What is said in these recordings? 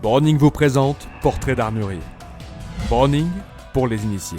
Browning vous présente Portrait d'armurier. Browning pour les initiés.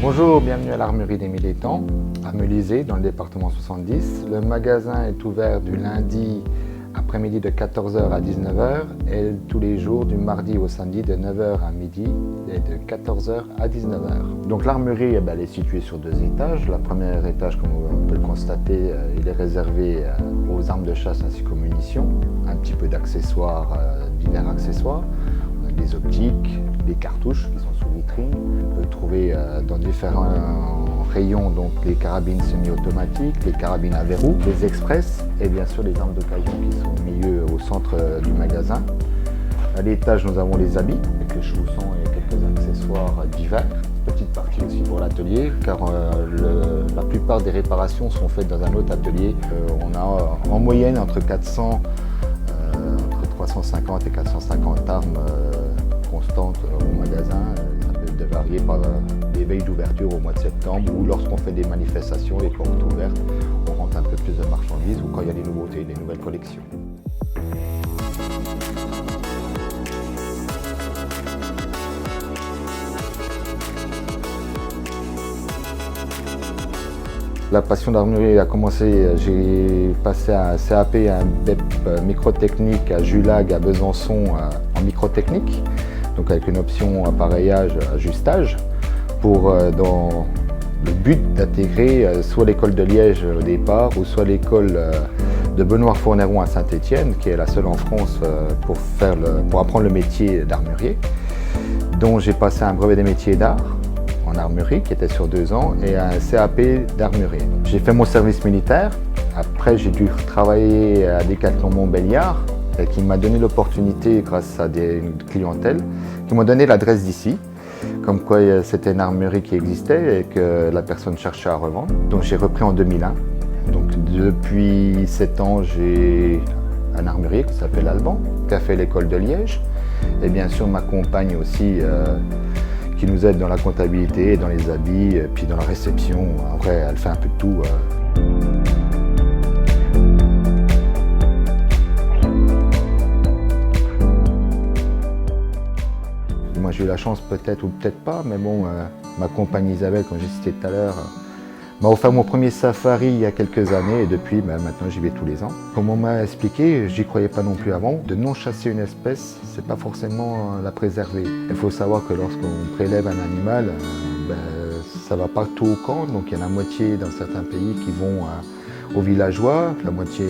Bonjour, bienvenue à l'Armurerie des Mille Étangs, à Melisée, dans le département 70. Le magasin est ouvert du lundi après-midi de 14h à 19h et tous les jours du mardi au samedi de 9h à midi et de 14h à 19h. Donc l'Armurerie elle est située sur 2 étages. Le premier étage, comme on peut le constater, il est réservé aux armes de chasse ainsi qu'aux munitions. Un petit peu d'accessoires, divers accessoires. On a des optiques, des cartouches qui sont sous vitrine. On peut trouver dans différents rayons donc les carabines semi-automatiques, les carabines à verrou, les express et bien sûr les armes d'occasion qui sont au milieu, au centre du magasin. À l'étage, nous avons les habits avec les chaussons et quelques accessoires divers. Petite partie aussi pour l'atelier car la plupart des réparations sont faites dans un autre atelier. On a en moyenne entre 350 et 450 armes constantes au magasin. Ça peut varier par des veilles d'ouverture au mois de septembre ou lorsqu'on fait des manifestations, les portes ouvertes, on rentre un peu plus de marchandises ou quand il y a des nouveautés, des nouvelles collections. La passion d'armurerie a commencé, j'ai passé un CAP, un BEP microtechnique à Julag à Besançon en microtechnique, donc avec une option appareillage, ajustage, dans le but d'intégrer soit l'école de Liège au départ, ou soit l'école de Benoît-Fourneron à Saint-Étienne, qui est la seule en France pour apprendre le métier d'armurier, dont j'ai passé un brevet des métiers d'art en armurerie qui était sur 2 ans et un CAP d'armurier. J'ai fait mon service militaire, après j'ai dû travailler à Decathlon Montbéliard qui m'a donné l'opportunité grâce à une clientèle qui m'a donné l'adresse d'ici, comme quoi c'était une armurerie qui existait et que la personne cherchait à revendre. Donc j'ai repris en 2001. Donc depuis 7 ans j'ai un armurier qui s'appelle Alban, qui a fait l'école de Liège et bien sûr ma compagne aussi qui nous aide dans la comptabilité, dans les habits, puis dans la réception. En vrai, elle fait un peu de tout. Moi, j'ai eu la chance peut-être ou peut-être pas, mais bon, ma compagne Isabelle, comme j'ai cité tout à l'heure, m'a offert mon premier safari il y a quelques années et depuis, maintenant j'y vais tous les ans. Comme on m'a expliqué, j'y croyais pas non plus avant, de non chasser une espèce, c'est pas forcément la préserver. Il faut savoir que lorsqu'on prélève un animal, ça va pas tout au camp, donc il y en a la moitié dans certains pays qui vont aux villageois, la moitié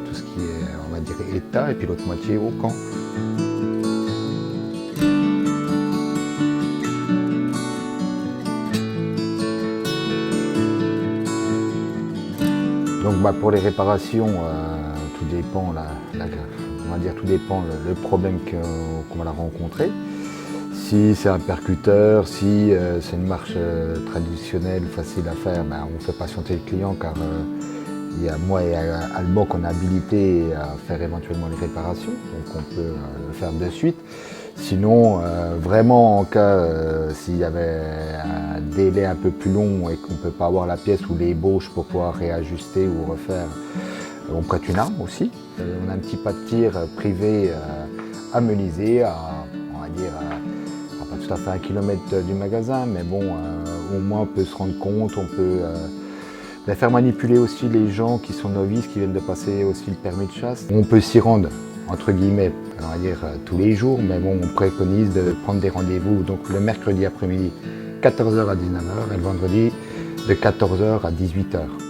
tout ce qui est, on va dire, État, et puis l'autre moitié au camp. Donc pour les réparations, tout dépend, on va dire tout dépend le problème qu'on va rencontrer. Si c'est un percuteur, si c'est une marche traditionnelle, facile à faire, on fait patienter le client car il y a moi et Alban qu'on a habilité à faire éventuellement les réparations, donc on peut le faire de suite. Sinon, vraiment en cas s'il y avait un délai un peu plus long et qu'on ne peut pas avoir la pièce ou l'ébauche pour pouvoir réajuster ou refaire, on prête une arme aussi. On a un petit pas de tir privé à Melisée, on va dire pas tout à fait 1 kilomètre du magasin, mais bon, au moins on peut se rendre compte, on peut faire manipuler aussi les gens qui sont novices, qui viennent de passer aussi le permis de chasse. On peut s'y rendre, entre guillemets, on va dire tous les jours, mais bon, on préconise de prendre des rendez-vous donc le mercredi après-midi 14h à 19h et le vendredi de 14h à 18h.